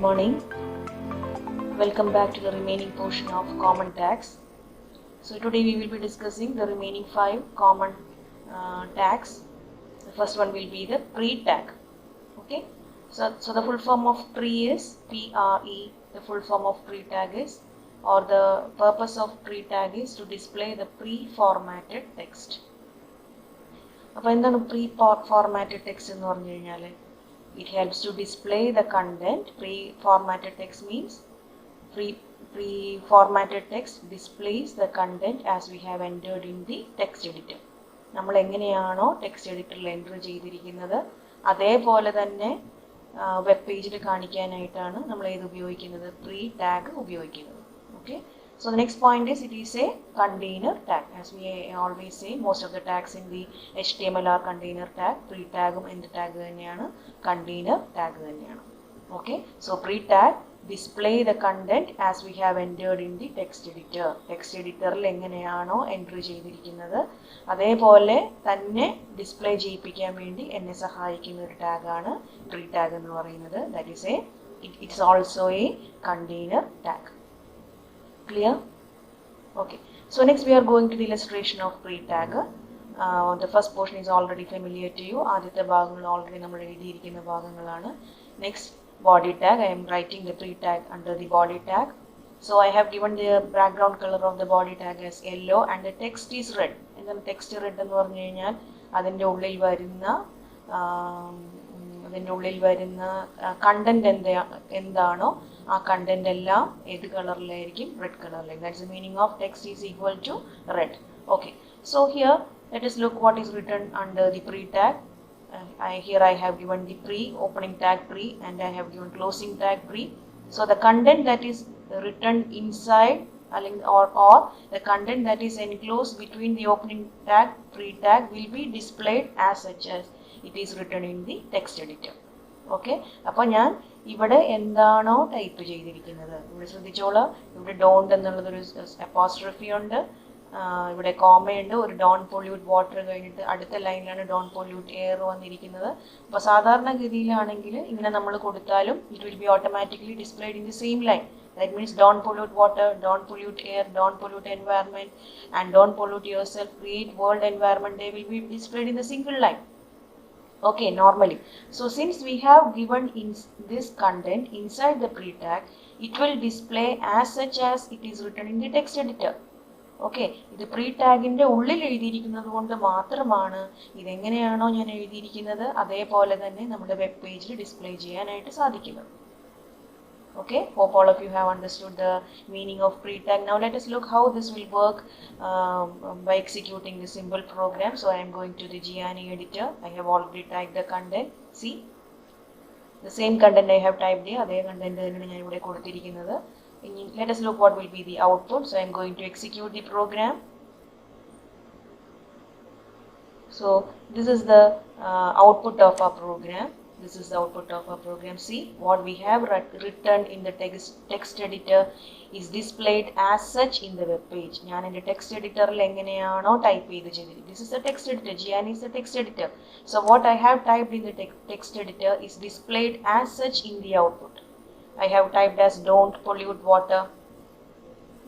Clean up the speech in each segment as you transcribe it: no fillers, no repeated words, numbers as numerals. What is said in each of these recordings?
morning. Welcome back to the remaining portion of common tags. So today we will be discussing the remaining 5 common tags. The first one will be the pre-tag. Okay. So the full form of pre is PRE. The full form of pre-tag is, or the purpose of pre-tag is to display the pre-formatted text. അപ്പോൾ എന്താണ് pre-formatted text എന്ന് പറഞ്ഞു കഴിഞ്ഞാൽ it helps to display the content. Pre-formatted text means pre-formatted text displays the content as we have entered in the text editor. നമ്മൾ എങ്ങനെയാണോ text എഡിറ്ററിൽ enter ചെയ്തിരിക്കുന്നത് അതേപോലെ തന്നെ വെബ് പേജിൽ കാണിക്കാനായിട്ടാണ് നമ്മൾ ഏത് ഉപയോഗിക്കുന്നത്, പ്രീ ടാഗ് ഉപയോഗിക്കുന്നത്. Okay, so the next point is it is a container tag. As we always say, most of the tags in the HTML are container tag. Pre tagum end tag തന്നെയാണ്, container tag തന്നെയാണ്. Okay, so pre tag display the content as we have entered in the text editor. Text editorൽ എങ്ങനെയാണോ entry ചെയ്തിരിക്കുന്നത് അതേപോലെ തന്നെ display ചെയ്യിപ്പിക്കാൻ വേണ്ടി എന്നെ സഹായിക്കുന്ന ഒരു ടാഗാണ് pre tag എന്ന് പറയുന്നത്. That is it's also a container tag. Clear? Okay, so next we are going to the illustration of pre-tag. The first portion is already familiar to you. ആദ്യത്തെ ഭാഗങ്ങൾ already നമ്മൾ എഴുതിയിരിക്കുന്ന ഭാഗങ്ങളാണ്. Next, body tag. I am writing the pre-tag under the body tag. So I have given the background color of the body tag as yellow and the text is red. എന്താണ് text red എന്ന് പറഞ്ഞു കഴിഞ്ഞാൽ അതിൻ്റെ ഉള്ളിൽ വരുന്ന content എന്താണോ ആ content എല്ലാം ഏത് കളറിലായിരിക്കും, red കളറിലായിരിക്കും. That's the meaning of text is equal to red. Okay, so here let us look what is written under the pre tag. Here I have given the pre, opening tag pre, and I have given closing tag pre. So the content that is written inside or the content that is enclosed between the opening tag, pre tag will be displayed as such as it is written in the text editor. Okay, അപ്പോൾ ഞാൻ ഇവിടെ എന്താണോ type ചെയ്തിരിക്കുന്നത്, ഇവിടെ ശ്രദ്ധിച്ചോളാം, ഇവിടെ don't എന്നുള്ളതൊരു apostrophe ഉണ്ട്, ഇവിടെ കോമയുണ്ട്, ഒരു ഡോൺ പൊല്യൂട്ട് വാട്ടർ കഴിഞ്ഞിട്ട് അടുത്ത ലൈനിലാണ് ഡോൺ പൊല്യൂട്ട് എയർ വന്നിരിക്കുന്നത്. അപ്പോൾ സാധാരണഗതിയിലാണെങ്കിൽ ഇങ്ങനെ നമ്മൾ കൊടുത്താലും it will be automatically displayed in the same line. That means don't pollute water, don't pollute air, don't pollute environment, and don't pollute yourself, create world environment. They will be displayed in the single line. Okay, normally. So since we have given in this content inside the pre tag, it will display as such as it is written in the text editor. Okay, ഇത് pre tagന്റെ ഉള്ളിൽ എഴുതിയിരിക്കുന്നത് കൊണ്ട് മാത്രമാണ് ഇതെങ്ങനെയാണോ ഞാൻ എഴുതിയിരിക്കുന്നത് അതേപോലെ തന്നെ നമ്മുടെ വെബ് പേജിൽ ഡിസ്പ്ലേ ചെയ്യാനായിട്ട് സാധിക്കുന്നത്. Okay, hope all of you have understood the meaning of pre-tag. Now let us look how this will work by executing the simple program. So I am going to the Gianni editor. I have already typed the content. See, the same content I have typed here. അതേ content തന്നെയാണ് ഞാൻ ഇവിടെ കൊടുത്തിരിക്കുന്നത്. Let us look what will be the output. So I am going to execute the program. So this is the output of our program. This is the output of our program. See, what we have written in the text editor is displayed as such in the web page. ഞാൻ എൻ്റെ text എഡിറ്ററിൽ എങ്ങനെയാണോ type ചെയ്തത്, this is the text editor. Gianni is the text editor. So what I have typed in the text editor is displayed as such in the output. I have typed as don't pollute water.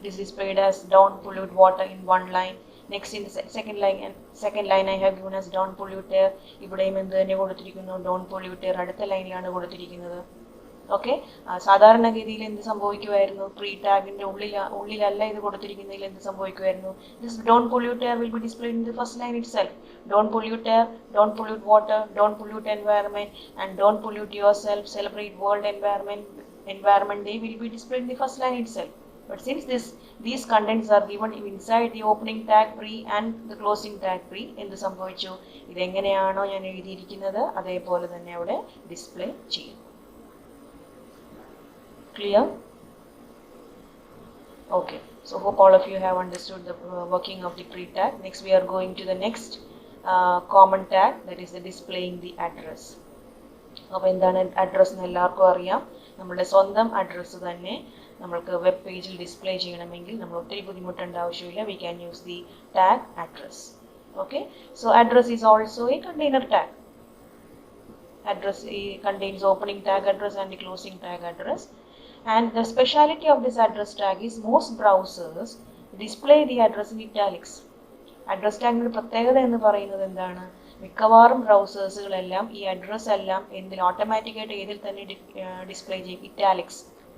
This is displayed as don't pollute water in one line. Next in the second line I have given as don't pollute air. ഇവിടെയും എന്ത് തന്നെ കൊടുത്തിരിക്കുന്നു, don't pollute air അടുത്ത ലൈനിലാണ് കൊടുത്തിരിക്കുന്നത്. Okay, സാധാരണഗതിയിൽ എന്ത് സംഭവിക്കുമായിരുന്നു, pre ടാഗിന്റെ ഉള്ളിലല്ല ഇത് കൊടുത്തിരിക്കുന്നതിൽ എന്ത് സംഭവിക്കുമായിരുന്നു, this don't pollute air will be displayed in the first line itself. Don't pollute air, don't pollute water, don't pollute environment, and don't pollute yourself, celebrate world environment day will be displayed in the first line itself. But since these contents are given inside the opening tag pre and the closing tag pre, എന്ത് സംഭവിച്ചു, ഇതെങ്ങനെയാണോ ഞാൻ എഴുതിയിരിക്കുന്നത് അതേപോലെ തന്നെ അവിടെ display ചെയ്യും. Clear? Okay, so hope all of you have understood the working of the pre tag. Next we are going to the next common tag, that is the displaying the address. അപ്പോൾ എന്താണ് address എന്ന് എല്ലാവർക്കും അറിയാം. നമ്മുടെ സ്വന്തം address തന്നെ നമ്മൾക്ക് web പേജിൽ ഡിസ്പ്ലേ ചെയ്യണമെങ്കിൽ നമ്മൾ ഒത്തിരി ബുദ്ധിമുട്ടേണ്ട ആവശ്യമില്ല. We can use the tag address. Okay, so address is also a container tag. address contains opening tag address and the closing tag address. And the speciality of this address tag is most browsers display the address in italics. Address tag പ്രത്യേകത എന്ന് പറയുന്നത് എന്താണ്? മിക്കവാറും ബ്രൗസേഴ്സുകളെല്ലാം ഈ address എല്ലാം എന്തിൽ ഓട്ടോമാറ്റിക്കായിട്ട് ഏതിൽ തന്നെ ഡിസ്പ്ലേ ചെയ്യും?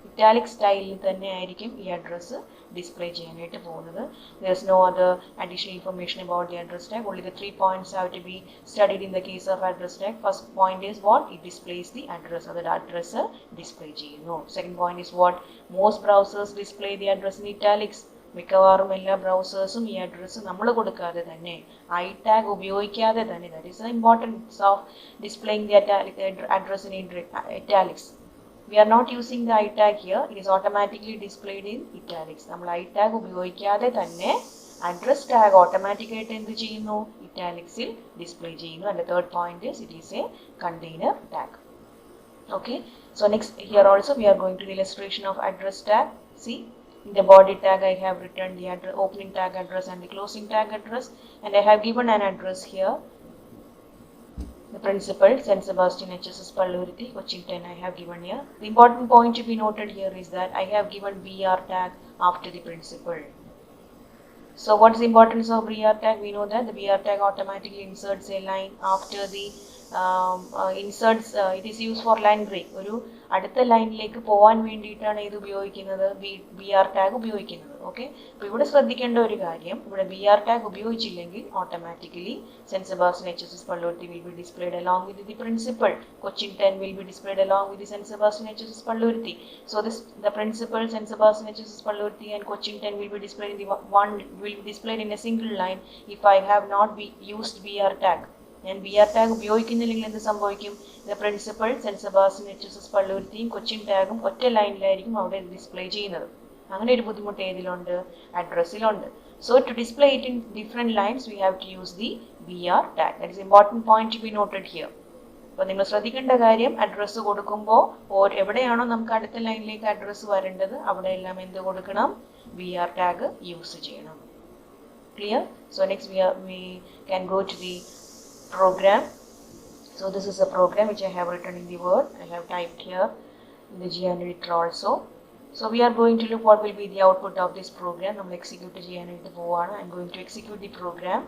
ഇറ്റാലിക് സ്റ്റൈലിൽ തന്നെ ആയിരിക്കും ഈ അഡ്രസ്സ് ഡിസ്പ്ലേ ചെയ്യാനായിട്ട് പോകുന്നത്. There is no other additional information about the address tag. Only the 3 points have to be studied in the case of address tag. First point is what? It displays the address. That address display ചെയ്യുന്നു. Second point is what? Most browsers display the address in italics. മിക്കവാറും എല്ലാ ബ്രൗസേഴ്സും ഈ address നമ്മൾ കൊടുക്കാതെ തന്നെ I tag ഉപയോഗിക്കാതെ തന്നെ, that is the importance of displaying the address in italics. We are not using the I tag here. It is automatically displayed in italics. നമ്മൾ I tag ഉപയോഗിക്കാതെ തന്നെ address tag automatic ആയിട്ട് എന്ത് ചെയ്യുന്നു? ഇറ്റാലിക്സിൽ display ചെയ്യുന്നു. And the third point is it is a container tag. Okay. So next here also we are going to the illustration of address tag. See, in the body tag I have written the opening tag address and the closing tag address, and I have given an address here. The principal, St. Sebastian HSS Pallurthi, Cochin I have given here. The important point to be noted here is that I have given BR tag after the principal. So what is the importance of BR tag? We know that the BR tag automatically inserts a line after the it is used for line break. ഒരു അടുത്ത ലൈനിലേക്ക് പോകാൻ വേണ്ടിയിട്ടാണ് ഇത് ഉപയോഗിക്കുന്നത്, B R tag ഉപയോഗിക്കുന്നത്. Okay, അപ്പോൾ ഇവിടെ ശ്രദ്ധിക്കേണ്ട ഒരു കാര്യം, ഇവിടെ ബി ആർ ടാഗ് ഉപയോഗിച്ചില്ലെങ്കിൽ automatically Saint Sebastian HSS Pallurthi will be displayed along with the principal. Cochin 10 will be displayed along with the St. Sebastian HSS Pallurthi. So the principal, St. Sebastian HSS Pallurthi and Cochin 10 will be displayed in a single line if I have not used BR tag. ഞാൻ B R tag ഉപയോഗിക്കുന്നില്ലെങ്കിൽ എന്ത് സംഭവിക്കും? The principal, Saint Sebastian HSS Pallurthiയും കൊച്ചിൻ ടാഗും ഒറ്റ ലൈനിലായിരിക്കും അവിടെ display ചെയ്യുന്നത്. അങ്ങനെ ഒരു ബുദ്ധിമുട്ട് ഏതിലുണ്ട്? അഡ്രസ്സിലുണ്ട്. So to display it in different lines we have to use the BR tag. That is important point to be noted here. അപ്പോൾ നിങ്ങൾ ശ്രദ്ധിക്കേണ്ട കാര്യം, അഡ്രസ്സ് കൊടുക്കുമ്പോൾ എവിടെയാണോ നമുക്ക് അടുത്ത ലൈനിലേക്ക് അഡ്രസ്സ് വരേണ്ടത് അവിടെയെല്ലാം എന്ത് കൊടുക്കണം? BR ടാഗ് യൂസ് ചെയ്യണം. Clear? So next we can go to the program. So this is a program which I have written in the Word. I have typed here in the GNeditor also. So we are going to look what will be the output of this program. I am execute the GNeditor പോവാണ്. I am going to execute the program.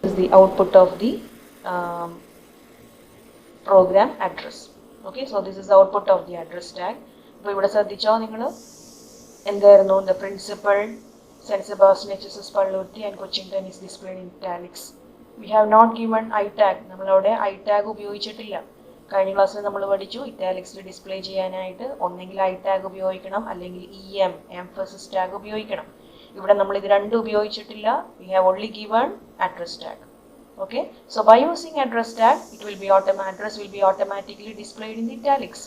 This is the output of the program address. Okay, so this is the output of the address tag. അപ്പോൾ ഇവിടെ ശ്രദ്ധിച്ചോ നിങ്ങൾ? എന്തായിരുന്നു? The principal, St. Sebastian HSS Pallurthi and Cochin 10 is displayed in italics. We have not given I tag. നമ്മളവിടെ I tag ഉപയോഗിച്ചിട്ടില്ല. കഴിഞ്ഞ ക്ലാസ്സിൽ നമ്മൾ പഠിച്ചു ഇറ്റാലിക്സിൽ ഡിസ്പ്ലേ ചെയ്യാനായിട്ട് ഒന്നെങ്കിൽ I tag ഉപയോഗിക്കണം അല്ലെങ്കിൽ emphasis tag ഉപയോഗിക്കണം. ഇവിടെ നമ്മൾ ഇത് രണ്ടും ഉപയോഗിച്ചിട്ടില്ല. We have only given address tag. Okay, so by using address tag, address will be automatically displayed in the italics.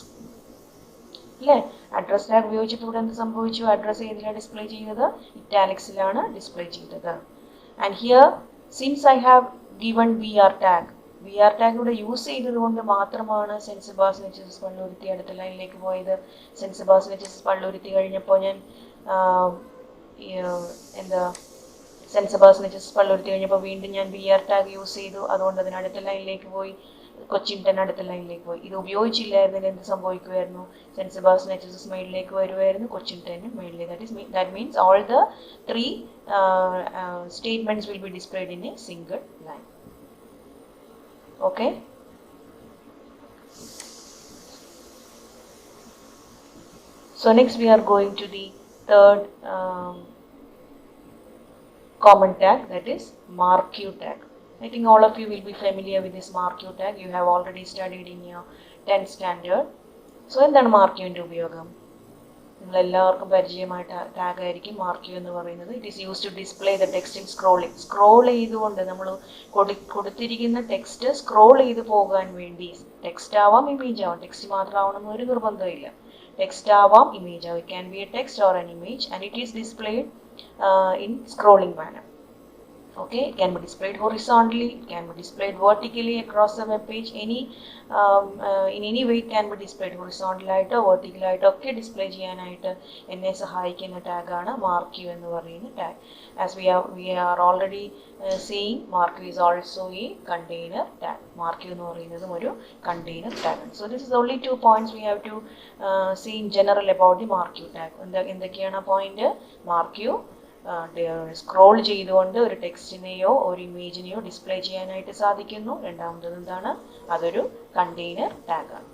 അല്ലേ? അഡ്രസ് ടാഗ് ഉപയോഗിച്ചപ്പോൾ ഇവിടെ എന്ത് സംഭവിച്ചു? അഡ്രസ് ഏതിലാണ് ഡിസ്പ്ലേ ചെയ്തത്? ഇറ്റാലിക്സിലാണ് ഡിസ്പ്ലേ ചെയ്തത്. And here since I have given BR tag, BR tag ഇവിടെ use ചെയ്തത് കൊണ്ട് മാത്രമാണ് സെന്റ് സെബാസ്റ്റ്യൻ HSS Pallurthi അടുത്ത ലൈനിലേക്ക് പോയത്. സെന്റ് സെബാസ്റ്റ്യൻ HSS Pallurthi കഴിഞ്ഞപ്പോൾ ഞാൻ സെന്റ് സെബാസ്റ്റ്യൻ HSS Pallurthi കഴിഞ്ഞപ്പോൾ വീണ്ടും ഞാൻ BR ടാഗ് യൂസ് ചെയ്തു. അതുകൊണ്ട് അതിന് അടുത്ത ലൈനിലേക്ക് പോയി. കൊച്ചിൻ 10 അടുത്ത ലൈനിലേക്ക് പോയി. ഇത് ഉപയോഗിച്ചില്ലായിരുന്നെങ്കിൽ എന്ത് സംഭവിക്കുമായിരുന്നു? സെന്റ് സെബാസ്റ്റ്യൻ HSS മേളിലേക്ക് വരുമായിരുന്നു, കൊച്ചിൻ 10 മേളിലേക്ക്. That means all the 3 statements will be displayed in a single line. Okay. So next we are going to the third common tag, that is marq tag. I think all of you will be familiar with this marq tag. You have already studied in your 10th standard. So എന്താണ് marq ന്റെ ഉപയോഗം? നിങ്ങൾ എല്ലാവർക്കും പരിചയമായിട്ട് tag ആയിരിക്കും marq എന്ന് പറയുന്നത്. It is used to display the text in scrolling. Scroll ചെയ്തുകൊണ്ട് നമ്മൾ കൊടുത്തിരിക്കുന്ന ടെക്സ്റ്റ് സ്ക്രോൾ ചെയ്ത് പോകാൻ വേണ്ടി, ടെക്സ്റ്റ് ആവാം ഇമേജ് ആവാം, ടെക്സ്റ്റ് മാത്രം ആവണമെന്ന് ഒരു നിർബന്ധമില്ല. ടെക്സ്റ്റ് ആവാം ഇമേജ് ആവാം. It can be a text or an image and it is displayed in scrolling manner. Okay, it can be displayed horizontally, it can be displayed vertically across the web page. In any way it can be displayed horizontal ആയിട്ടോ vertical ആയിട്ടോ ഒക്കെ display ചെയ്യാനായിട്ട് എന്നെ സഹായിക്കുന്ന ടാഗാണ് mark U എന്ന് പറയുന്ന tag. As we are already seeing, mark you is also a container tag. mark you എന്ന് പറയുന്നതും ഒരു container tag ആണ്. So this is only 2 points we have to see in general about the mark you tag. എന്തൊക്കെയാണ് point? mark you scroll ചെയ്തുകൊണ്ട് ഒരു ടെക്സ്റ്റിനെയോ ഒരു ഇമേജിനെയോ display ചെയ്യാനായിട്ട് സാധിക്കുന്നു. രണ്ടാമത്തത് എന്താണ്? അതൊരു കണ്ടെയ്നർ ടാഗ് ആണ്.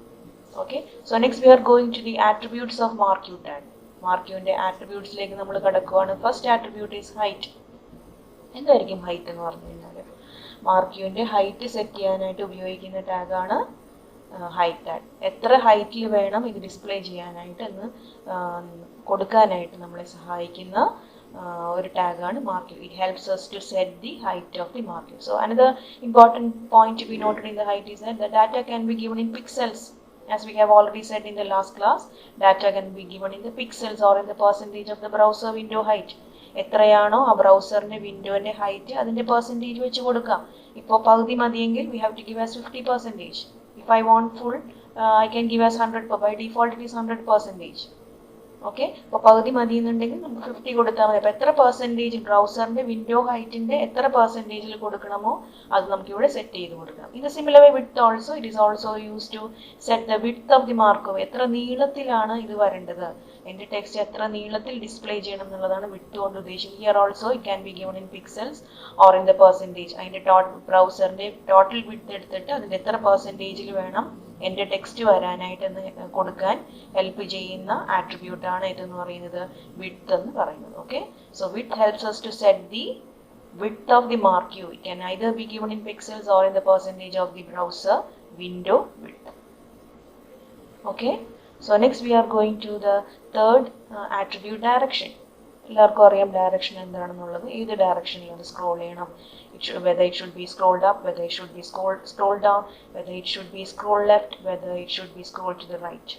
Okay, so next we are going to the attributes of marquee tag. മാർക്ക് യുവിന്റെ ആട്രിബ്യൂട്ട്സിലേക്ക് നമ്മൾ കടക്കുകയാണ്. First attribute is height. എന്തായിരിക്കും ഹൈറ്റ് എന്ന് പറഞ്ഞു കഴിഞ്ഞാൽ, മാർക്ക് യുവിന്റെ ഹൈറ്റ് സെറ്റ് ചെയ്യാനായിട്ട് ഉപയോഗിക്കുന്ന ടാഗാണ് ഹൈറ്റ് ടാഗ്. എത്ര ഹൈറ്റിൽ വേണം ഇത് ഡിസ്പ്ലേ ചെയ്യാനായിട്ട് എന്ന് കൊടുക്കാനായിട്ട് നമ്മളെ സഹായിക്കുന്ന ഒരു ടാഗാണ് mark you. It helps us to set the height of the mark you. So another important point to be noted in the height is that the data can be given in pixels. As we have already said in the last class, data can be given in the pixels or in the percentage of the browser window height. എത്രയാണോ ആ ബ്രൗസറിന്റെ വിൻഡോന്റെ height അതിന്റെ percentage വെച്ച് കൊടുക്കാം. ഇപ്പോൾ പകുതി മതിയെങ്കിൽ we have to give as 50%. If I want full, I can give as 100%. By default it is 100%. Okay, അപ്പോൾ പകുതി മതി എന്നുണ്ടെങ്കിൽ നമുക്ക് 50 കൊടുത്താൽ മതി. അപ്പോൾ എത്ര പെർസെൻറ്റേജ് ബ്രൗസറിന്റെ വിൻഡോ ഹൈറ്റിന്റെ എത്ര പെർസെൻറ്റേജിൽ കൊടുക്കണമോ അത് നമുക്ക് ഇവിടെ സെറ്റ് ചെയ്ത് കൊടുക്കാം. In the similar way width also, it is also use to set the width of the mark. എത്ര നീളത്തിലാണ് ഇത് വരേണ്ടത്, എൻ്റെ ടെക്സ്റ്റ് എത്ര നീളത്തിൽ ഡിസ്പ്ലേ ചെയ്യണം എന്നുള്ളതാണ് വിഡ്ത്ത് കൊണ്ട് ഉദ്ദേശിക്കുന്നത്. Here also it can be given in pixels or in the percentage. അതിൻ്റെ ബ്രൗസറിന്റെ ടോട്ടൽ വിഡ്ത്ത് എടുത്തിട്ട് അതിൻ്റെ എത്ര പെർസെൻറ്റേജിൽ വേണം എൻ്റെ ടെക്സ്റ്റ് വരാനായിട്ടെന്ന് കൊടുക്കാൻ ഹെൽപ്പ് ചെയ്യുന്ന ആട്രിബ്യൂട്ടാണ് ഇതെന്ന് പറയുന്നത് വിഡ്ത്ത് എന്ന് പറയുന്നത്. Okay, so width helps us to set the width of the mark you. It can either be given in pixels or in the percentage of the browser window width. Okay, so next we are going to the third attribute, direction. എല്ലാവർക്കും അറിയാം direction എന്താണെന്നുള്ളത്. ഏത് ഡയറക്ഷനിലാണ് scroll ചെയ്യണം, whether it should be scrolled up, whether it should be scrolled down, whether it should be scroll left, whether it should be scrolled to the right.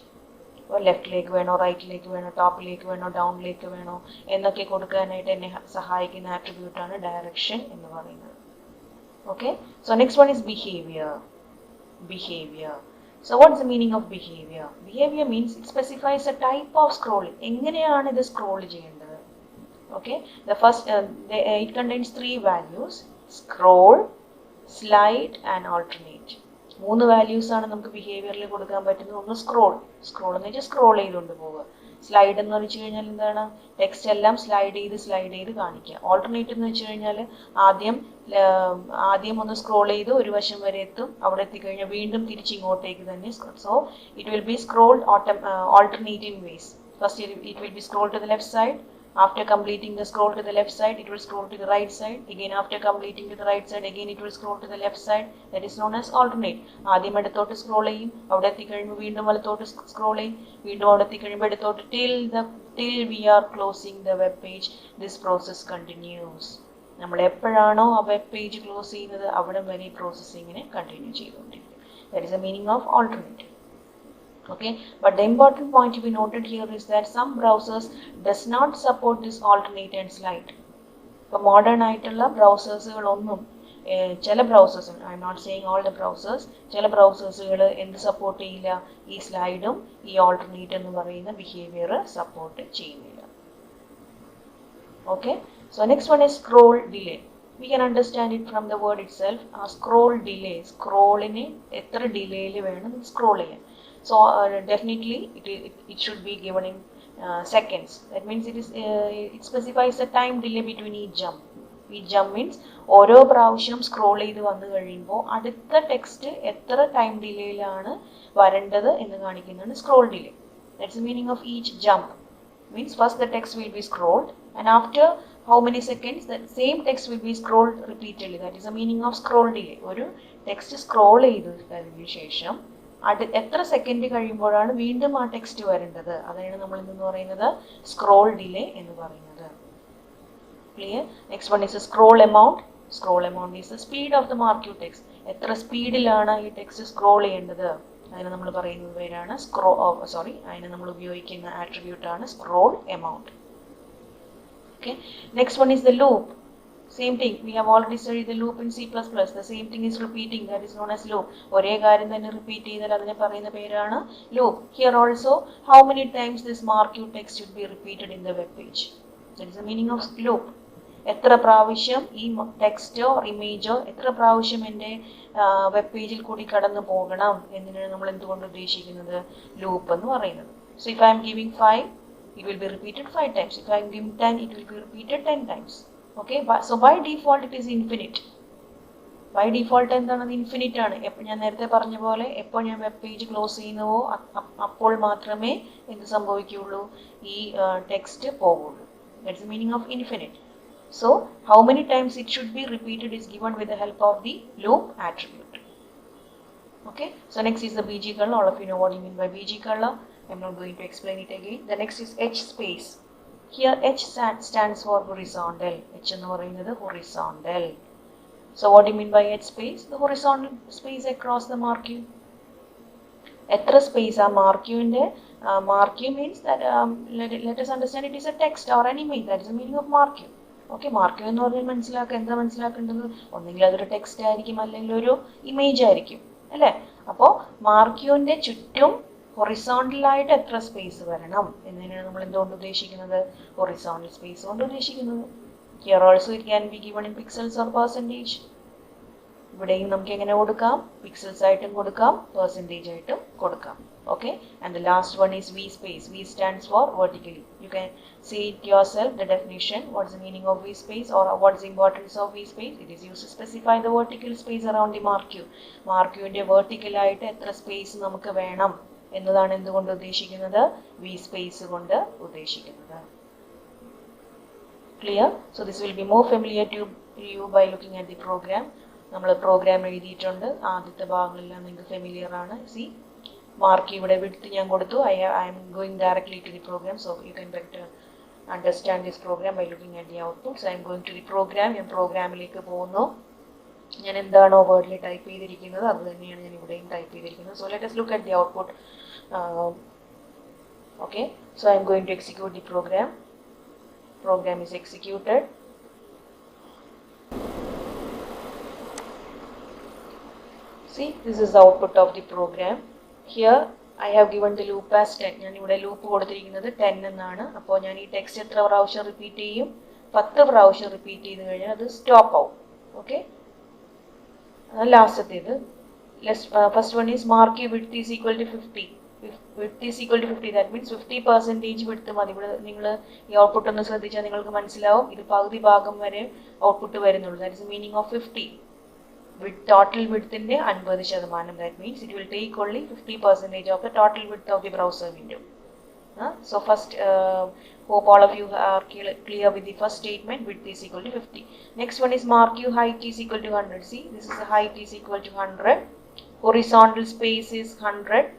ലെഫ്റ്റിലേക്ക് വേണോ, റൈറ്റിലേക്ക് വേണോ, ടോപ്പിലേക്ക് വേണോ, ഡൗണിലേക്ക് വേണോ എന്നൊക്കെ കൊടുക്കാനായിട്ട് എന്നെ സഹായിക്കുന്ന ആട്രിബ്യൂട്ടാണ് ഡയറക്ഷൻ എന്ന് പറയുന്നത്. Okay, so next one is behaviour. Behaviour. So what's the meaning of behavior? Behavior means it specifies a type of scrolling. എങ്ങനെയാണ് ഇത് സ്ക്രോൾ ചെയ്യേണ്ടത്? Okay, the first it contains 3 values: scroll, slide and alternate. 3 values ആണ് നമുക്ക് ബിഹേവിയറിൽ കൊടുക്കാൻ പറ്റുന്നത്. ഒന്ന് scroll എന്ന് വെച്ചാൽ സ്ക്രോൾ ചെയ്തുകൊണ്ട് പോവുക. സ്ലൈഡ് എന്ന് വെച്ച് കഴിഞ്ഞാൽ എന്താണ്? ടെക്സ്റ്റ് എല്ലാം സ്ലൈഡ് ചെയ്ത് കാണിക്കുക. ഓൾട്ടർനേറ്റ് എന്ന് വെച്ച് കഴിഞ്ഞാൽ ആദ്യം ഒന്ന് സ്ക്രോൾ ചെയ്ത് ഒരു വശം വരെ എത്തും, അവിടെ എത്തിക്കഴിഞ്ഞാൽ വീണ്ടും തിരിച്ചിങ്ങോട്ടേക്ക് തന്നെ. So it will be scrolled alternate ways. First it will be scrolled to the left side. After completing the scroll to the left side, it will scroll to the right side. Again, after completing to the right side, again it will scroll to the left side. That is known as alternate. ആദ്യം ഇടത്തോട്ട് scroll ചെയ്യും, അവിടെ എത്തിക്കഴിയുമ്പോൾ വീണ്ടും വലത്തോട്ട് scroll ചെയ്യും, വീണ്ടും അവിടെ എത്തിക്കഴിയുമ്പോൾ ഇടത്തോട്ട് till we are closing the web page. This process continues. നമ്മൾ എപ്പോഴാണോ ആ വെബ് പേജ് ക്ലോസ് ചെയ്യുന്നത് അവിടെ വരെ ഈ പ്രോസസ്സിങ്ങിനെ കണ്ടിന്യൂ ചെയ്തുകൊണ്ടിരിക്കും. That is the meaning of alternate. Okay, but the important point to be noted here is that some browsers does not support this alternate and slide. For modern ആയിട്ടുള്ള ബ്രൗസേഴ്സുകളൊന്നും ചില browsers, I'm not saying all the browsers, ചില ബ്രൗസേഴ്സുകൾ എന്ത് support ചെയ്യില്ല? ഈ സ്ലൈഡും ഈ alternate എന്ന് പറയുന്ന ബിഹേവിയർ സപ്പോർട്ട് ചെയ്യുന്നില്ല. Okay, so next one is scroll delay. We can understand it from the word itself. Scroll delay, സ്ക്രോളിന് എത്ര ഡിലേയിൽ വേണം സ്ക്രോൾ ചെയ്യാൻ. So definitely it should be given in seconds. That means it specifies the time delay between each jump. Each jump means ഓരോ പ്രാവശ്യം scroll ചെയ്ത് വന്നു കഴിയുമ്പോൾ അടുത്ത text എത്ര ടൈം ഡിലേയിലാണ് വരേണ്ടത് എന്ന് കാണിക്കുന്നതാണ് scroll delay. That's the meaning of each jump. Means first the text will be scrolled and after how many seconds that same text will be scrolled repeatedly. That is the meaning of scroll delay. ഒരു text scroll ചെയ്തതിനു ശേഷം എത്ര second കഴിയുമ്പോഴാണ് വീണ്ടും ആ text വരേണ്ടത്, അതാണ് നമ്മൾ ഇന്ന് പറയുന്നത് സ്ക്രോൾ ഡിലേ എന്ന് പറയുന്നത്. Clear? Next one is scroll amount. Scroll amount is the speed of the marquee text. എത്ര സ്പീഡിലാണ് ഈ ടെക്സ്റ്റ് സ്ക്രോൾ ചെയ്യേണ്ടത് അതിന് നമ്മൾ പറയുന്നത് പേരാണ് അതിന് നമ്മൾ ഉപയോഗിക്കുന്ന ആട്രിബ്യൂട്ടാണ് scroll amount. Okay, next one is the loop. Same thing, we have already studied the loop in C++. The same thing is repeating, that is known as loop. ഒരേ കാര്യം തന്നെ repeat ചെയ്താൽ അതിനെ പറയുന്ന പേരാണ് loop. Here also, how many times this marquee text should be repeated in the web page? That is the meaning of loop. എത്ര പ്രാവശ്യം ഈ ടെക്സ്റ്റോ ഇമേജോ എത്ര പ്രാവശ്യം എൻ്റെ വെബ് പേജിൽ കൂടി കടന്നു പോകണം എന്നതിനാണ് നമ്മൾ എന്തുകൊണ്ട് ഉദ്ദേശിക്കുന്നത് ലൂപ്പ് എന്ന് പറയുന്നത്. So if I am giving 5, it will be repeated 5 times. If I am giving 10, it will be repeated 10 times. Okay, so by default it is infinite. By default എന്താണ് ഇൻഫിനിറ്റ് ആണ്. ഞാൻ നേരത്തെ പറഞ്ഞ പോലെ എപ്പോൾ ഞാൻ വെബ് പേജ് ക്ലോസ് ചെയ്യുന്നുവോ അപ്പോൾ മാത്രമേ എന്ത് സംഭവിക്കുകയുള്ളൂ, ഈ ടെക്സ്റ്റ് പോകുള്ളൂ. That's the meaning of infinite. So how many times it should be repeated is given with the help of the loop attribute. Okay, so next is the BG color. All of you know what you mean by BG color. I'm not going to explain it again. The next is H space. Here H stands for horizontal. H എന്ന് പറയുന്നത് horizontal. So what do you mean by H space? The horizontal space across the marquee. എത്ര space ആ മാർക്യൂവിൻ്റെ marquee means that let us understand it is a text or an image. That is the meaning of marquee. Okay, marquee എന്ന് പറഞ്ഞാൽ എന്താ മനസ്സിലാക്കേണ്ടത്? ഒന്നെങ്കിൽ അതൊരു text ആയിരിക്കും, അല്ലെങ്കിൽ ഒരു ഇമേജ് ആയിരിക്കും, അല്ലേ? അപ്പോൾ മാർക്യൂവിൻ്റെ ചുറ്റും ഹൊറിസോണ്ടലായിട്ട് എത്ര സ്പേസ് വരണം എന്നതിനാണ് നമ്മൾ എന്തുകൊണ്ട് ഉദ്ദേശിക്കുന്നത്? ഹൊറിസോണ്ടൽ സ്പേസ് കൊണ്ട് ഉദ്ദേശിക്കുന്നത്. Here also it can be given in pixels or percentage. ഇവിടെയും നമുക്ക് എങ്ങനെ കൊടുക്കാം? പിക്സൽസ് ആയിട്ടും കൊടുക്കാം, പെർസെൻറ്റേജ് ആയിട്ടും കൊടുക്കാം. Okay, and the last one is V space. V stands for vertically. You can see it yourself, the definition. What is the meaning of V space, or what is the importance of V space? It is used to specify the vertical space around the marquee. മാർക്യൂവിൻ്റെ vertical ആയിട്ട് എത്ര space നമുക്ക് വേണം എന്നതാണ് എന്തുകൊണ്ട് ഉദ്ദേശിക്കുന്നത്? V space കൊണ്ട് ഉദ്ദേശിക്കുന്നത്. Clear? So this will be more familiar to you by looking at the program. നമ്മൾ പ്രോഗ്രാം എഴുതിയിട്ടുണ്ട്, ആദ്യത്തെ ഭാഗങ്ങളെല്ലാം നിങ്ങൾക്ക് ഫെമിലിയർ ആണ്. സി മാർക്ക് ഇവിടെ വിട്ട് ഞാൻ കൊടുത്തു. I'm going directly to the program. So you can better understand this program by looking at the output. So I'm going to the program. ഞാൻ പ്രോഗ്രാമിലേക്ക് പോകുന്നു. ഞാൻ എന്താണോ വേർഡിൽ ടൈപ്പ് ചെയ്തിരിക്കുന്നത് അത് തന്നെയാണ് ഞാൻ ഇവിടെയും ടൈപ്പ് ചെയ്തിരിക്കുന്നത്. So let us look at the output. Okay, so I am going to execute the program. Program is executed. See, this is the output of the program. Here I have given the loop as 10. ഞാൻ ഇവിടെ loop കൊടുത്തിരിക്കുന്നത് 10 എന്നാണ്. അപ്പോൾ ഞാൻ ഈ text എത്ര പ്രാവശ്യം repeat ചെയ്യും? 10 പ്രാവശ്യം റിപ്പീറ്റ് ചെയ്ത് കഴിഞ്ഞാൽ അത് സ്റ്റോപ്പ് ആവും. ഓക്കെ, ലാസ്റ്റത്തേത് first one is marquee width is equal to 50. Width is equal to 50. That means 50% width മതി. ഇവിടെ നിങ്ങൾ ഈ ഔട്ട്പുട്ട് ഒന്ന് ശ്രദ്ധിച്ചാൽ നിങ്ങൾക്ക് മനസ്സിലാവും, ഇത് പകുതി ഭാഗം വരെ ഔട്ട്പുട്ട് വരുന്നുള്ളൂ. That is meaning of 50. Total width in the 50%. That means it will take only 50% of the total width of the browser window. So first, hope all of you are clear with the first statement. Width is equal to 50. Next one is marquee height is equal to 100. See, this is the height is equal to 100. Horizontal space is 100.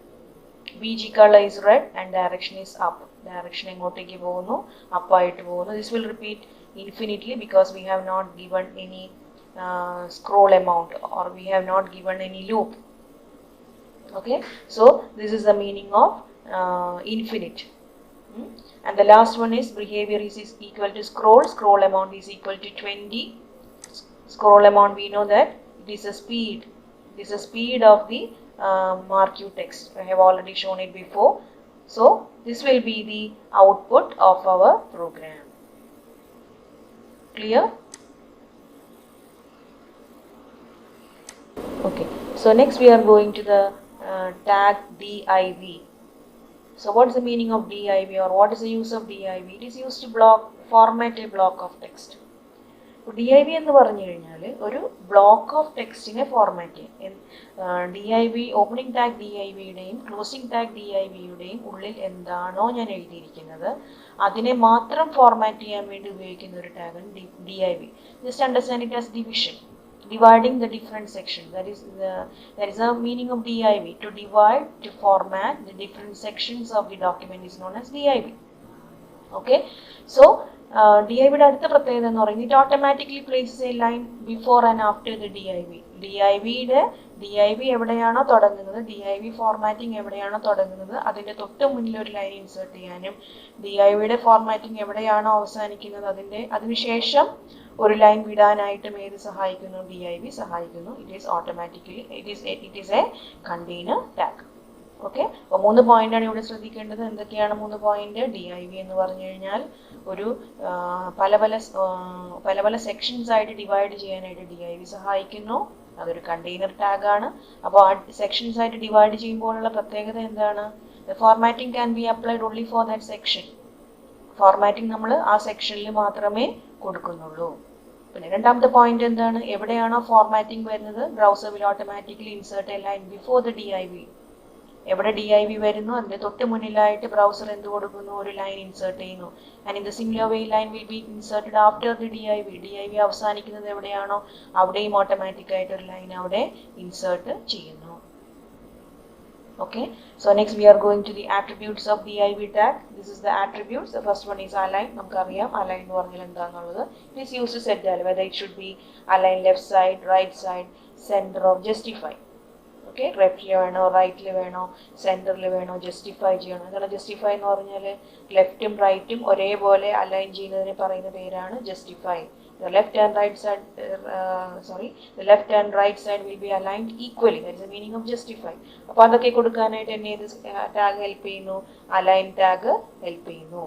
BG color is red and direction is up. Direction engottekku povunu, up aayittu povunu. This will repeat infinitely because we have not given any scroll amount, or we have not given any loop. Okay, so this is the meaning of infinite. And the last one is behavior is equal to scroll amount is equal to 20. Scroll amount, we know that it is a speed. It is a speed of the marquee text. I have already shown it before. So this will be the output of our program. Clear? Okay, so next we are going to the tag div. So what is the meaning of div, or what is the use of div? It is used to format a block of text. div എന്ന് പറഞ്ഞു കഴിഞ്ഞാൽ ഒരു block of ടെക്സ്റ്റിനെ format ചെയ്യും. div opening tag divയുടെയും closing tag divയുടെയും ഉള്ളിൽ എന്താണോ ഞാൻ എഴുതിയിരിക്കുന്നത് അതിനെ മാത്രം ഫോർമാറ്റ് ചെയ്യാൻ വേണ്ടി ഉപയോഗിക്കുന്ന ഒരു ടാഗാണ് div. Just understand it as division. Dividing the different sections. That is the meaning of div. To divide, to format the different sections of the document is known as div. Okay, so divയുടെ അടുത്ത പ്രത്യേകത എന്ന് പറയുന്നത് it automatically places a line before and after the div. div എവിടെയാണോ തുടങ്ങുന്നത്, div formatting എവിടെയാണോ തുടങ്ങുന്നത് അതിൻ്റെ തൊട്ട് മുന്നിൽ ഒരു ലൈൻ ഇൻസേർട്ട് ചെയ്യാനും divയുടെ ഫോർമാറ്റിംഗ് എവിടെയാണോ അവസാനിക്കുന്നത് അതിനുശേഷം ഒരു ലൈൻ വിടാനായിട്ടും ഏത് സഹായിക്കുന്നു? DIV സഹായിക്കുന്നു. It is automatically it is A container tag. Okay, അപ്പോൾ 3 പോയിന്റാണ് ഇവിടെ ശ്രദ്ധിക്കേണ്ടത്. എന്തൊക്കെയാണ് 3 പോയിന്റ്? DIV എന്ന് പറഞ്ഞു കഴിഞ്ഞാൽ ഒരു പല പല സെക്ഷൻസ് ആയിട്ട് ഡിവൈഡ് ചെയ്യാനായിട്ട് DIV സഹായിക്കുന്നു. അതൊരു കണ്ടെയ്നർ ടാഗ് ആണ്. അപ്പോൾ ആ സെക്ഷൻസ് ആയിട്ട് ഡിവൈഡ് ചെയ്യുമ്പോഴുള്ള പ്രത്യേകത എന്താണ്? The formatting can be applied only for that section. Formatting നമ്മൾ ആ സെക്ഷനിൽ മാത്രമേ കൊടുക്കുന്നുള്ളൂ. പിന്നെ രണ്ടാമത്തെ പോയിന്റ് എന്താണ്? എവിടെയാണോ ഫോർമാറ്റിംഗ് വരുന്നത്, browser will automatically insert A line before the DIV. എവിടെ DIV വരുന്നു അതിന്റെ തൊട്ട് മുന്നിലായിട്ട് ബ്രൗസർ എന്ത് കൊടുക്കുന്നു? ഒരു ലൈൻ ഇൻസേർട്ട് ചെയ്യുന്നു. And in the similar way line will be inserted after the DIV. DIV അവസാനിക്കുന്നത് എവിടെയാണോ അവിടെയും ഓട്ടോമാറ്റിക് ആയിട്ട് ഒരു ലൈൻ അവിടെ ഇൻസേർട്ട് ചെയ്യുന്നു. Okay, so next we are going to the attributes of DIV tag. This is the attributes. The first one is align. നമുക്കറിയാം align എന്ന് പറഞ്ഞാൽ എന്താണെന്നുള്ളത്. It is used to set whether it should be align left side, right side, center or justify. Okay, ലെഫ്റ്റിൽ വേണോ, റൈറ്റിൽ വേണോ, സെന്ററിൽ വേണോ, justify ചെയ്യണോ. എന്താണ് ജസ്റ്റിഫൈ എന്ന് പറഞ്ഞാൽ? ലെഫ്റ്റും റൈറ്റും ഒരേപോലെ അലൈൻ ചെയ്യുന്നതിന് പറയുന്ന പേരാണ് justify. The left and right side, the left and right side will be aligned equally. That is the meaning of justify. അപ്പോൾ അതൊക്കെ കൊടുക്കാനായിട്ട് എന്നെ ഏത് ടാഗ് ഹെൽപ്പ് ചെയ്യുന്നു? അലൈൻ ടാഗ് ഹെൽപ്പ് ചെയ്യുന്നു.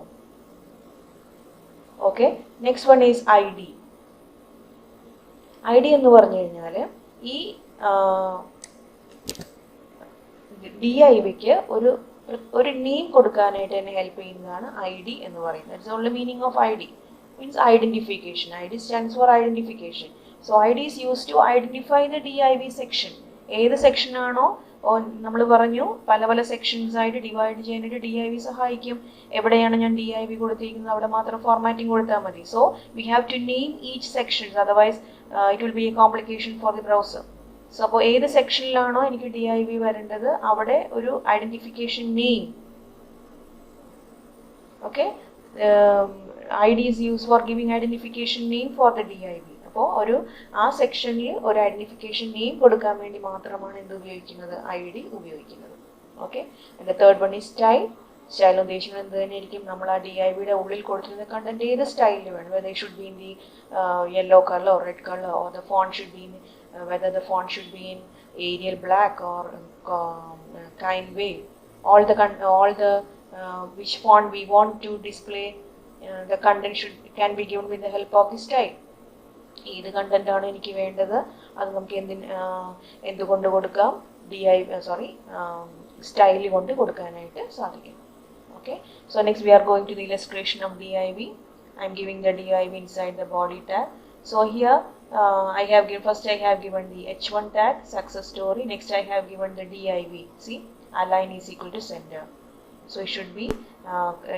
Okay, next one is ID. ID എന്ന് പറഞ്ഞു കഴിഞ്ഞാൽ ഈ DIVക്ക് ഒരു നെയിം കൊടുക്കാനായിട്ട് എന്നെ ഹെൽപ്പ് ചെയ്യുന്നതാണ് ID എന്ന് പറയുന്നത്. That's the only meaning of ID. Means identification. ID stands for identification. So ID is used to identify the DIV section. ഏത് സെക്ഷൻ ആണോ നമ്മൾ പറഞ്ഞു പല പല സെക്ഷൻസ് ആയിട്ട് ഡിവൈഡ് ചെയ്യാനായിട്ട് DIV സഹായിക്കും. എവിടെയാണ് ഞാൻ DIV കൊടുത്തിരിക്കുന്നത് അവിടെ മാത്രം ഫോർമാറ്റിംഗ് കൊടുത്താൽ മതി. So we have to name each section, otherwise it will be a complication for the browser. So അപ്പോൾ ഏത് സെക്ഷനിലാണോ എനിക്ക് DIV വരേണ്ടത് അവിടെ ഒരു identification name. Okay, ID is used for giving identification name for the DIV. അപ്പോൾ ആ സെക്ഷനിൽ ഒരു ഐഡന്റിഫിക്കേഷൻ നെയിം കൊടുക്കാൻ വേണ്ടി മാത്രമാണ് എന്ത് ഉപയോഗിക്കുന്നത്? ID ഉപയോഗിക്കുന്നത്. Okay, and the third one is style. Style ഉദ്ദേശിക്കുന്നത് എന്ത് തന്നെയായിരിക്കും? നമ്മൾ ആ DIVയുടെ ഉള്ളിൽ കൊടുത്തിരുന്ന കണ്ടന്റ് ഏത് സ്റ്റൈലിൽ വേണം, whether it should be in the yellow color or red color, or the font should be in whether the font should be in Arial black or kind wave. All the which font we want to display. The content can be given with the help of the style. ഏത് content ആണ് എനിക്ക് വേണ്ടത് അത് നമുക്ക് എന്തുകൊണ്ട് കൊടുക്കാം? Style കൊണ്ട് കൊടുക്കാനായിട്ട് സാധിക്കും. Okay, so next we are going to the illustration of DIV. I am giving the DIV inside the body tag. So here I have given the H1 tag, success story. Next I have given the DIV. See, align is equal to center. So it should be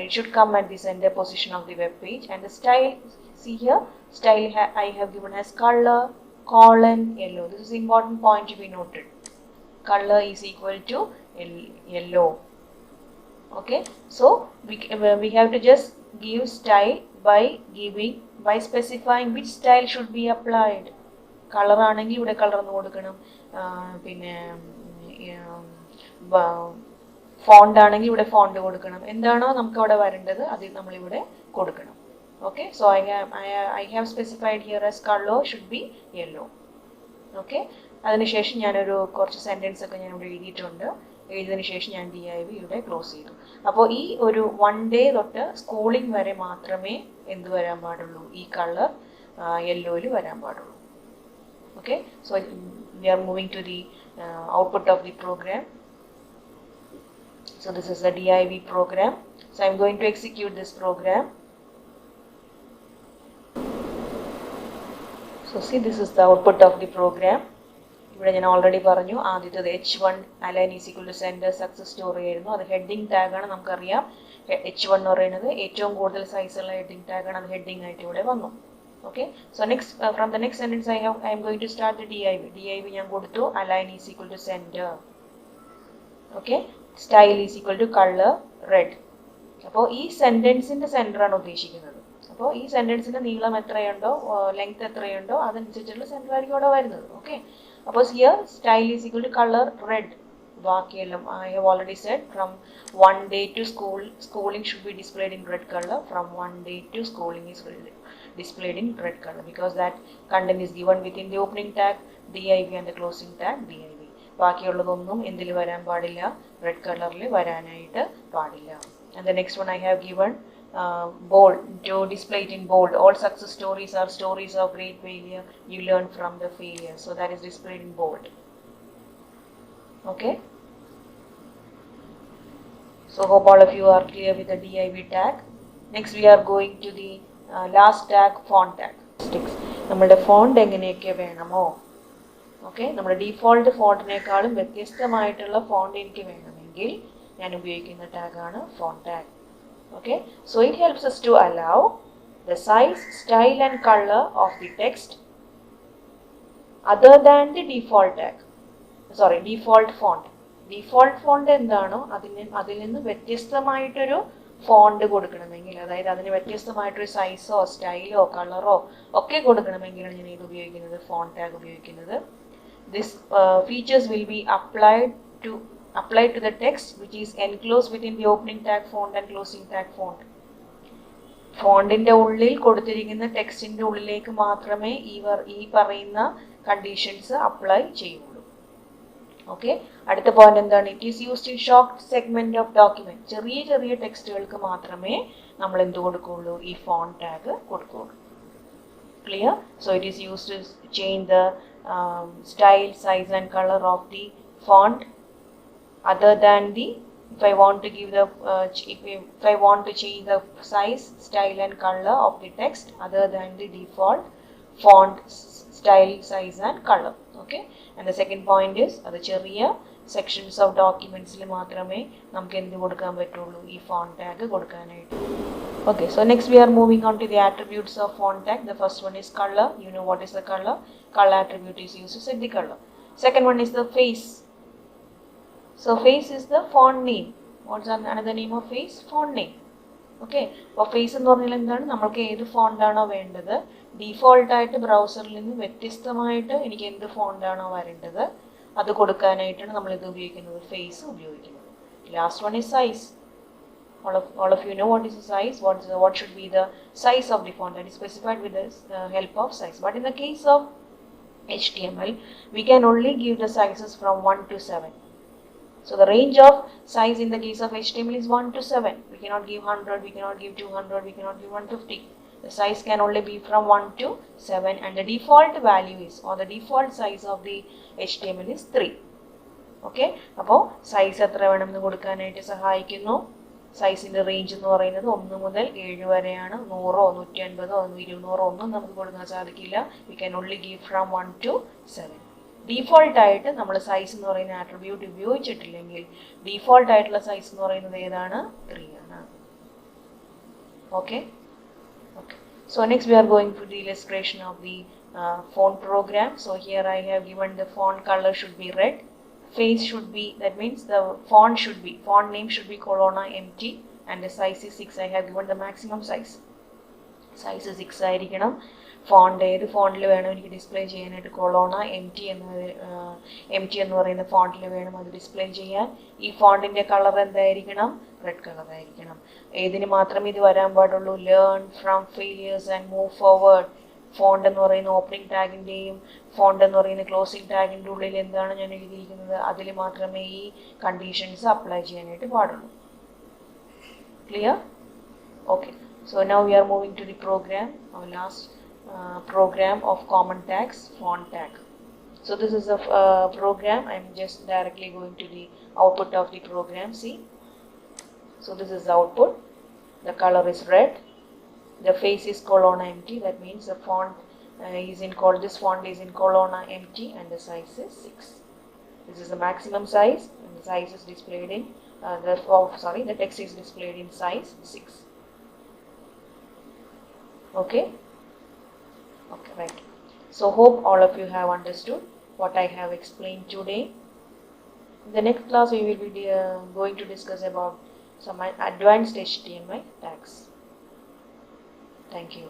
it should come at the center position of the web page. And the style, see here, style I have given as color, colon, yellow. This is important point to be noted. Color is equal to yellow. Okay, so we have to just give style by specifying which style should be applied. Color ആണെങ്കിൽ ഇവിടെ colour എന്ന് കൊടുക്കണം. പിന്നെ font ആണെങ്കിൽ ഇവിടെ font കൊടുക്കണം. എന്താണോ നമുക്ക് അവിടെ വരേണ്ടത് അത് നമ്മൾ ഇവിടെ കൊടുക്കണം. Okay, so I have specified here as color should be yellow. Okay, അതിനുശേഷം ഞാനൊരു കുറച്ച് സെന്റൻസ് ഒക്കെ ഞാൻ ഇവിടെ എഴുതിയിട്ടുണ്ട്. എഴുതിയതിനു ശേഷം ഞാൻ DIV ഇവിടെ ക്ലോസ് ചെയ്തു. അപ്പോൾ ഈ ഒരു 1 day തൊട്ട് സ്കൂളിംഗ് വരെ മാത്രമേ എന്ത് വരാൻ പാടുള്ളൂ? ഈ കളർ യെല്ലോയിൽ വരാൻ പാടുള്ളൂ. Okay, so we are moving to the output of the program. So this is the DIV program. So I am going to execute this program. So see, this is the output of the program. ഇവിടെ ഞാൻ already പറഞ്ഞു ആദ്യത്തേത് H1 align is equal to center success story ആയിരുന്നു. അത് heading tag ആണ്. നമുക്കറിയാം H1 എന്ന് പറയുന്നത് ഏറ്റവും കൂടുതൽ സൈസുള്ള ഹെഡിങ് ടാഗ് ആണ്. അത് ഹെഡിങ് ആയിട്ട് ഇവിടെ വന്നു. Okay, so next from the next sentence I am going to start the DIV. DIV ഞാൻ കൊടുത്തു align is equal to center. Okay, style is equal to colour red. അപ്പോൾ ഈ സെന്റൻസിന്റെ സെന്റർ ആണ് ഉദ്ദേശിക്കുന്നത്. അപ്പോൾ ഈ സെന്റൻസിന്റെ നീളം എത്രയുണ്ടോ, ലെങ്ത് എത്രയുണ്ടോ അതനുസരിച്ചുള്ള സെന്റർ ആയിരിക്കും അവിടെ വരുന്നത്. ഓക്കെ, അപ്പോൾ here style is equal to colour red. ബാക്കിയെല്ലാം I have already said from 1 day to schooling should be displayed in red color. From 1 day to schooling is displayed in red color because that content is given within the opening tag div and the closing tag div. ബാക്കിയുള്ളതൊന്നും എന്തിൽ വരാൻ പാടില്ല, red കളറിൽ വരാനായിട്ട് പാടില്ല. And the next one I have given bold, to display it in bold. All success stories are stories of great failure. You learn from the failure. So that is displayed in bold. Okay. So hope all of you are clear with the div tag. Next we are going to the last tag, font tag. നമ്മുടെ font എങ്ങനെയൊക്കെ വേണമോ, okay, നമ്മുടെ default ഫോണ്ടിനേക്കാളും വ്യത്യസ്തമായിട്ടുള്ള font എനിക്ക് വേണമെങ്കിൽ ഞാൻ ഉപയോഗിക്കുന്ന ടാഗാണ് font tag. Okay, so it helps us to allow the size, style and color of the text other than the default tag. Default font. Default font എന്താണോ അതിൽ നിന്ന് വ്യത്യസ്തമായിട്ടൊരു ഫോണ്ട് കൊടുക്കണമെങ്കിൽ, അതായത് അതിന് വ്യത്യസ്തമായിട്ടൊരു സൈസോ സ്റ്റൈലോ കളറോ ഒക്കെ കൊടുക്കണമെങ്കിലാണ് ഞാൻ ഇത് ഉപയോഗിക്കുന്നത്, ഫോണ്ട് ടാഗ് ഉപയോഗിക്കുന്നത്. This features will be applied to the text which is enclosed within the opening tag font and closing tag font. ഫോണ്ടിന്റെ ഉള്ളിൽ കൊടുത്തിരിക്കുന്ന ടെക്സ്റ്റിന്റെ ഉള്ളിലേക്ക് മാത്രമേ ഈ പറയുന്ന കണ്ടീഷൻസ് അപ്ലൈ ചെയ്യുള്ളൂ. ഓക്കെ, അടുത്ത പോയിന്റ് എന്താണ്? It is used in short segment of document. ചെറിയ ചെറിയ ടെക്സ്റ്റുകൾക്ക് മാത്രമേ നമ്മൾ എന്ത് കൊടുക്കുള്ളൂ, ഈ ഫോണ്ട് ടാഗ് കൊടുക്കുള്ളൂ. Clear? So it is used to change the style, size and color of the font other than the, if I want to give the if I want to change the size, style and color of the text other than the default font style, size and color. Okay, and the second point is the ചെറിയ sections of documents ൽ മാത്രമേ നമുക്ക് എന്ത് കൊടുക്കാൻ പറ്റുള്ളൂ, ഈ font tag കൊടുക്കാനായിട്ട്. Okay, so next we are moving on to the attributes of font tag. The first one is color. You know what is the color? Color attribute is used to set the color. Second one is the face. So face is the font name. What's another name of face? Font name. Okay, അപ്പോൾ face എന്ന് പറഞ്ഞാൽ എന്താണ്, നമ്മൾക്ക് ഏത് ഫോണ്ടാണോ വേണ്ടത്, ഡീഫോൾട്ടായിട്ട് ബ്രൗസറിൽ നിന്ന് വ്യത്യസ്തമായിട്ട് എനിക്ക് എന്ത് ഫോണ്ടാണോ വരേണ്ടത് അത് കൊടുക്കാനായിട്ടാണ് നമ്മൾ ഇത് ഉപയോഗിക്കുന്നത്, ഫേസ് ഉപയോഗിക്കുന്നത്. Last one is size. All of you know what is the size, what should be the size of the font, that is specified with the help of size. But in the case of HTML, we can only give the sizes from 1 to 7. So the range of size in the case of HTML is 1 to 7. We cannot give 100, we cannot give 200, we cannot give 150. The size can only be from 1 to 7 and the default value is, or the default size of the HTML is 3. Okay, അപ്പോൾ size എത്ര വേണമെന്ന് കൊടുക്കാനായിട്ട് സഹായിക്കുന്നു. സൈസിൻ്റെ range എന്ന് പറയുന്നത് 1 മുതൽ 7 വരെയാണ്. 100 150 200 ഒന്നും നമുക്ക് കൊടുക്കാൻ സാധിക്കില്ല. We can only give from 1 to 7. ഡീഫോൾട്ടായിട്ട് നമ്മൾ സൈസ് എന്ന് പറയുന്ന ആട്രിബ്യൂട്ട് ഉപയോഗിച്ചിട്ടില്ലെങ്കിൽ ഡീഫോൾട്ട് ആയിട്ടുള്ള സൈസ് എന്ന് പറയുന്നത് ഏതാണ്? 3 ആണ്. Okay. So next we are going to the illustration of the font program. So here I have given the font color should be red. Face should be, that means the font name should be colonna empty and the size is 6. I have given the maximum size. Size is 6 ആയിരിക്കണം. Font ഏത് ഫോണ്ടിൽ വേണം എനിക്ക് display ചെയ്യാനായിട്ട്, കൊളോണ എംറ്റി എന്ന് പറയുന്ന ഫോണ്ടിൽ വേണം അത് display ചെയ്യാൻ. ഈ ഫോണ്ടിൻ്റെ കളർ എന്തായിരിക്കണം? റെഡ് കളർ ആയിരിക്കണം. ഏതിന് മാത്രമേ ഇത് വരാൻ പാടുള്ളൂ? Learn from failures and move forward. Font എന്ന് പറയുന്ന ഓപ്പണിംഗ് ടാഗിൻ്റെയും ഫോണ്ട് എന്ന് പറയുന്ന ക്ലോസിംഗ് ടാഗിൻ്റെ ഉള്ളിൽ എന്താണ് ഞാൻ എഴുതിയിരിക്കുന്നത് അതിൽ മാത്രമേ ഈ കണ്ടീഷൻസ് അപ്ലൈ ചെയ്യാനായിട്ട് പാടുള്ളൂ. Clear? Okay. So now we are moving to the program, our last program of common tags, font tag. So this is a program. I am just directly going to the output of the program. See, so this is the output. The color is red. The face is colonna empty. That means the font this font is in colonna empty and the size is 6. This is the maximum size and the size is displayed in the text is displayed in size 6. Okay, right. So hope all of you have understood what I have explained today. In the next class we will be going to discuss about some advanced HTML tags. Thank you.